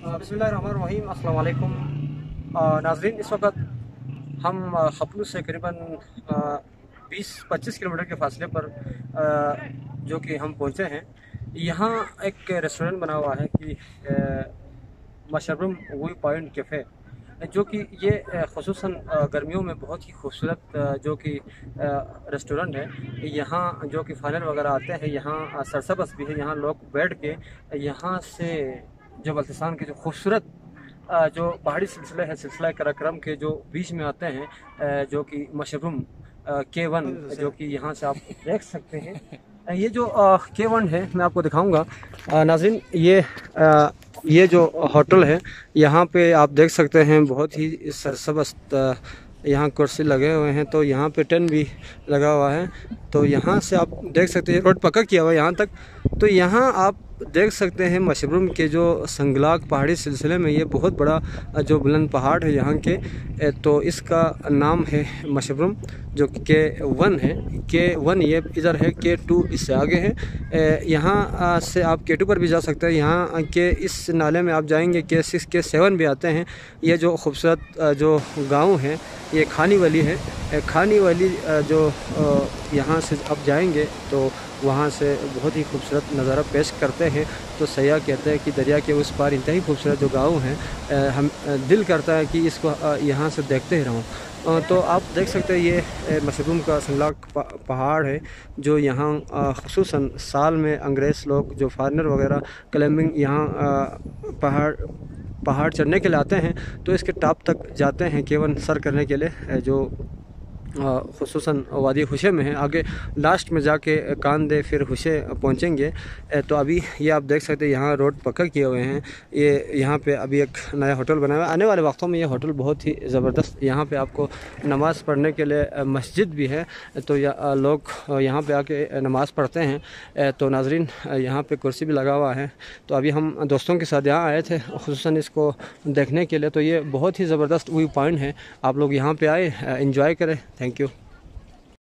बिस्मिल्लाहिर्रहमानिर्रहीम, अस्सलाम वालेकुम। नाज़रीन, इस वक्त हम खपलू से करीबन 20-25 किलोमीटर के फासले पर जो कि हम पहुँचे हैं। यहाँ एक रेस्टोरेंट बना हुआ है कि मशरूम व्यू पॉइंट कैफ़े, जो कि ये ख़ुसूसन गर्मियों में बहुत ही खूबसूरत जो कि रेस्टोरेंट है। यहाँ जो कि फाइनल वगैरह आते हैं, यहाँ सरसब्ज़ भी है। यहाँ लोग बैठ के यहाँ से जो बल्तिस्तान के जो खूबसूरत जो पहाड़ी सिलसिले हैं, सिलसिला कराक्रम के जो बीच में आते हैं, जो कि मशरूम K1, जो कि यहाँ से आप देख सकते हैं। ये जो K1 है, मैं आपको दिखाऊंगा। नाज़रीन, ये जो होटल है, यहाँ पे आप देख सकते हैं बहुत ही सरसब्ज़ यहाँ कुर्सी लगे हुए हैं। तो यहाँ पे टेंट भी लगा हुआ है। तो यहाँ से आप देख सकते हैं रोड पक्का किया हुआ है यहाँ तक। तो यहाँ आप देख सकते हैं मशरूम के जो संगलाक पहाड़ी सिलसिले में ये बहुत बड़ा जो बुलंद पहाड़ है यहाँ के, तो इसका नाम है मशरूम, जो K1 है। K1 ये इधर है, K2 इससे आगे है। यहाँ से आप K2 पर भी जा सकते हैं। यहाँ के इस नाले में आप जाएंगे, K6 K7 भी आते हैं। ये जो खूबसूरत जो गांव है, ये खानी वाली है। खानी वाली जो यहाँ से आप जाएंगे तो वहाँ से बहुत ही खूबसूरत नज़ारा पेश करते हैं। तो सयाह कहते हैं कि दरिया के उस पार इंतहाई खूबसूरत जो गाँव हैं, हम दिल करता है कि इसको यहाँ से देखते ही रहूँ। तो आप देख सकते हैं ये मशरूम का संगलाक पहाड़ है, जो यहाँ ख़ुसूसन साल में अंग्रेज़ लोग जो फॉरेनर वगैरह क्लाइंबिंग यहाँ पहाड़ चढ़ने के लिए आते हैं, तो इसके टॉप तक जाते हैं K1 सर करने के लिए, जो ख़ुसूसन वादी हुशे में है। आगे लास्ट में जाके कांदे फिर हुशे पहुंचेंगे। तो अभी ये आप देख सकते हैं यहाँ रोड पक्का किए हुए हैं। ये यहाँ पे अभी एक नया होटल बना हुआ है। आने वाले वक्तों में ये होटल बहुत ही ज़बरदस्त, यहाँ पे आपको नमाज़ पढ़ने के लिए मस्जिद भी है। तो लोग यहाँ पे आके नमाज़ पढ़ते हैं। तो नाज़रीन, यहाँ पे कुर्सी भी लगा हुआ है। तो अभी हम दोस्तों के साथ यहाँ आए थे ख़ुसूसन इसको देखने के लिए। तो ये बहुत ही ज़बरदस्त व्यू पॉइंट है, आप लोग यहाँ पे आए, एंजॉय करें। Thank you.